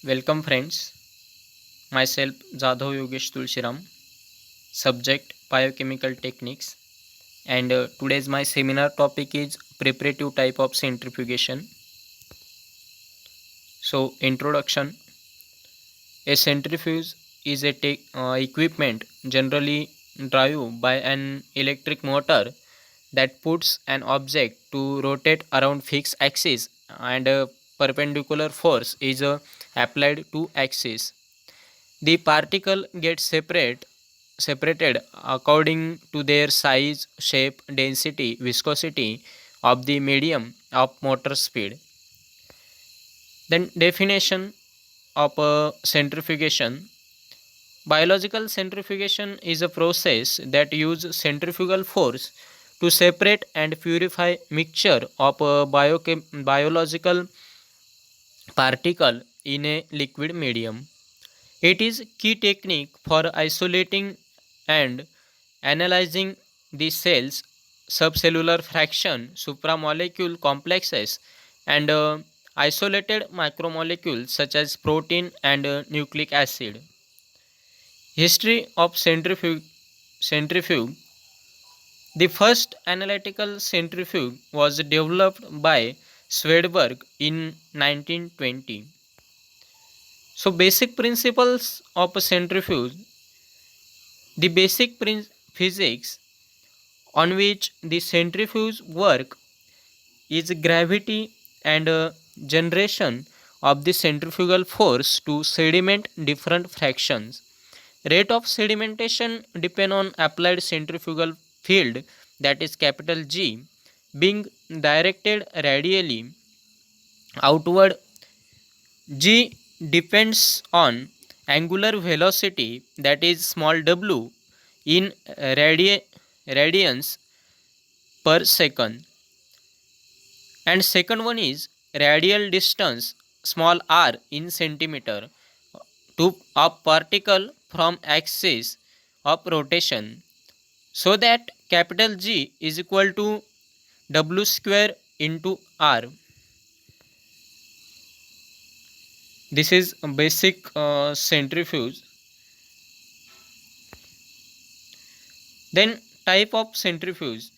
Welcome friends, myself Jadhav Yogesh Tulshiram, subject Biochemical Techniques, and today's my seminar topic is preparative type of centrifugation. So introduction: a centrifuge is a equipment generally driven by an electric motor that puts an object to rotate around fixed axis and a perpendicular force is applied to axis. The particle gets separated according to their size, shape, density, viscosity of the medium of motor speed. Then definition of centrifugation. Biological centrifugation is a process that uses centrifugal force to separate and purify mixture of a biological particle in a liquid medium. It is key technique for isolating and analyzing the cells, subcellular fraction, supramolecule complexes, and isolated macromolecules such as protein and nucleic acid. History of centrifuge. The first analytical centrifuge was developed by Swedberg in 1920. So basic principles of a centrifuge. The basic physics on which the centrifuge work is gravity and generation of the centrifugal force to sediment different fractions. Rate of sedimentation depend on applied centrifugal field, that is capital G, being directed radially outward. G depends on angular velocity, that is small w, in radians per second, and second one is radial distance, small r, in centimeter to a particle from axis of rotation, so that capital G is equal to w square into r. This is a basic centrifuge. Then type of centrifuge: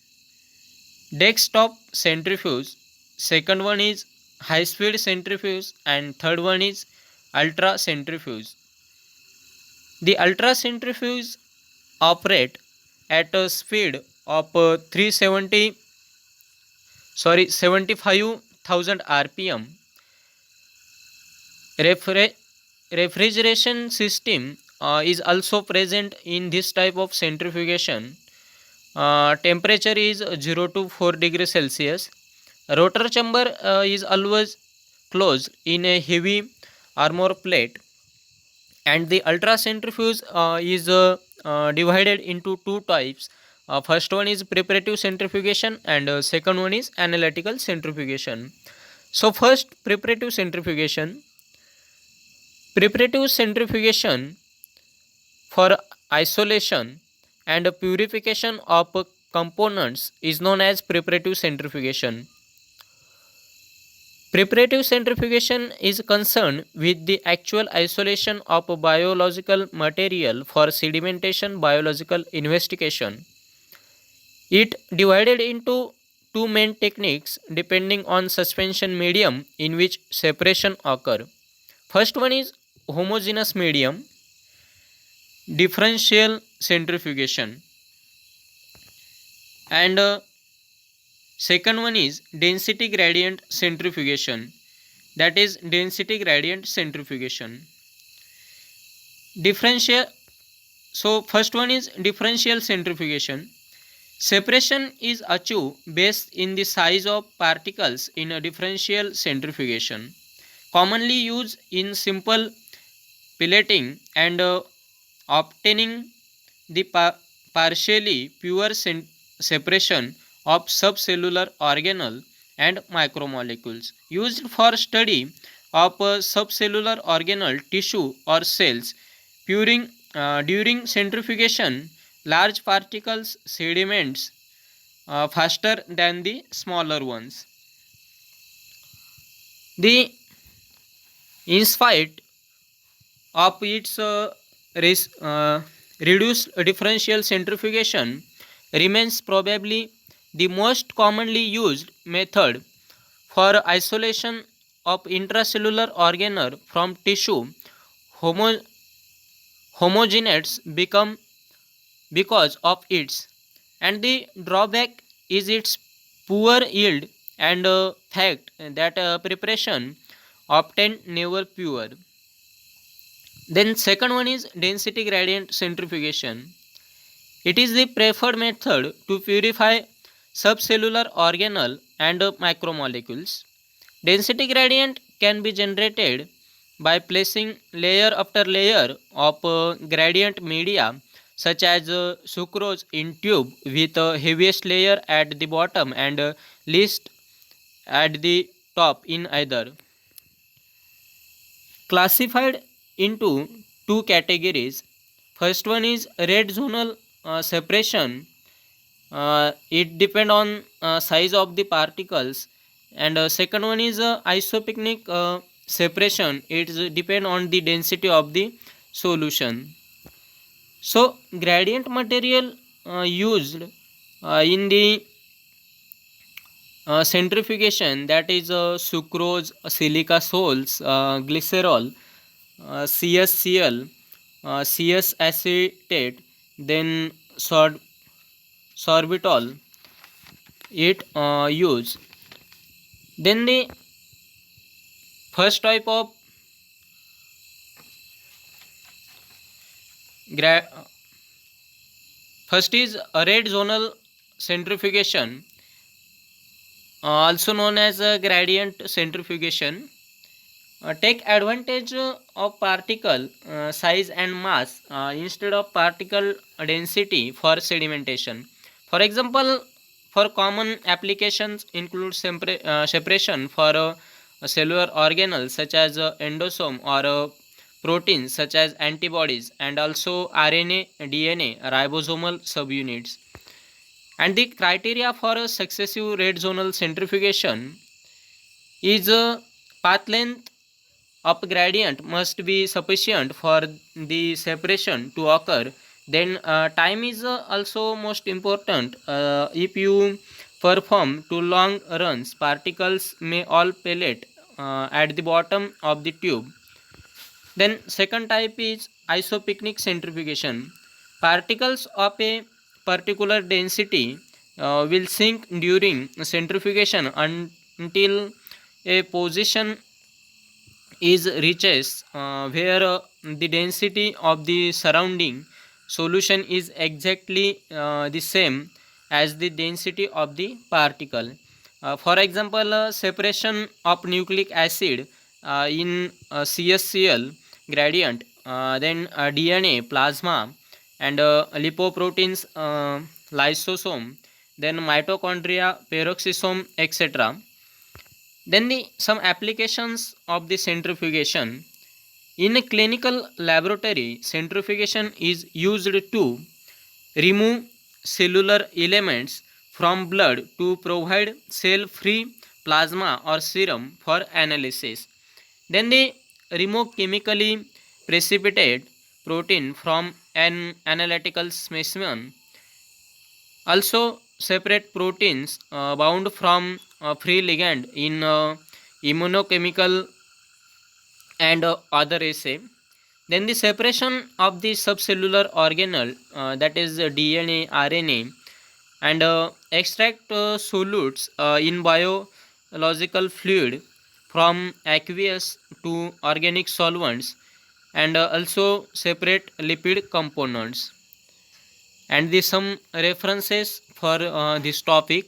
desktop centrifuge, second one is high speed centrifuge, and third one is ultra centrifuge. The ultra centrifuge operate at a speed of 75,000 rpm. Refrigeration system is also present in this type of centrifugation. Temperature is 0 to 4 degrees Celsius. Rotor chamber is always closed in a heavy armor plate, and the ultra centrifuge is divided into two types. First one is preparative centrifugation, and second one is analytical centrifugation. So first, preparative centrifugation for isolation and purification of components is known as preparative centrifugation. Preparative centrifugation is concerned with the actual isolation of biological material for sedimentation biological investigation. It divided into two main techniques depending on suspension medium in which separation occur. First one is homogeneous medium, differential centrifugation, and second one is density gradient centrifugation, that is density gradient centrifugation. Differential. So first one is differential centrifugation. Separation is achieved based in the size of particles in a differential centrifugation, commonly used in simple pelleting and obtaining the partially pure separation of subcellular organelle and macromolecules. Used for study of subcellular organelle tissue or cells. During centrifugation, large particles sediments faster than the smaller ones. The in spite of its reduced differential centrifugation remains probably the most commonly used method for isolation of intracellular organelle from tissue. Homo- Homogenates become because of its, and the drawback is its poor yield and fact that preparation obtained never pure. Then second one is density gradient centrifugation. It is the preferred method to purify subcellular organelle and macromolecules. Density gradient can be generated by placing layer after layer of gradient media such as sucrose in tube with heaviest layer at the bottom and least at the top in either. Classified into two categories. First one is red zonal separation. It depend on size of the particles, and second one is isopycnic separation. It depend on the density of the solution. So gradient material used in the centrifugation, that is sucrose, silica soles, glycerol, CSCl, CS acetate, then sorbitol, it use. Then the first type of gra- first is red zonal centrifugation, also known as gradient centrifugation. Take advantage of particle size and mass instead of particle density for sedimentation. For example, for common applications include separation for cellular organelles such as endosome or proteins such as antibodies, and also RNA, DNA, ribosomal subunits. And the criteria for a successive red zonal centrifugation is path length up gradient must be sufficient for the separation to occur. Then time is also most important. If you perform too long runs, particles may all pellet at the bottom of the tube. Then second type is isopycnic centrifugation. Particles of a particular density will sink during centrifugation until a position is reaches where the density of the surrounding solution is exactly the same as the density of the particle. For example, separation of nucleic acid in CSCl gradient, then DNA, plasma, and lipoproteins, lysosome, then mitochondria, peroxisome, etc. Then some applications of the centrifugation. In a clinical laboratory, centrifugation is used to remove cellular elements from blood to provide cell-free plasma or serum for analysis. Then they remove chemically precipitate protein from an analytical specimen. Also separate proteins bound from free ligand in immunochemical and other assay. Then the separation of the subcellular organelle, that is DNA, RNA, and extract solutes in biological fluid from aqueous to organic solvents, and also separate lipid components. And the some references for this topic: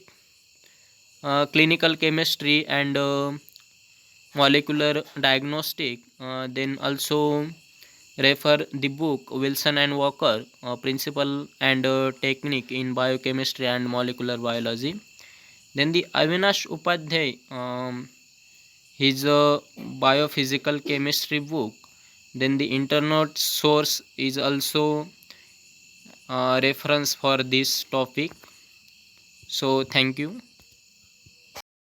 clinical chemistry and molecular diagnostic. Then also refer the book Wilson and Walker, Principle and Technique in Biochemistry and Molecular Biology. Then the Avinash Upadhyay, his biophysical chemistry book. Then the internet source is also reference for this topic. So thank you.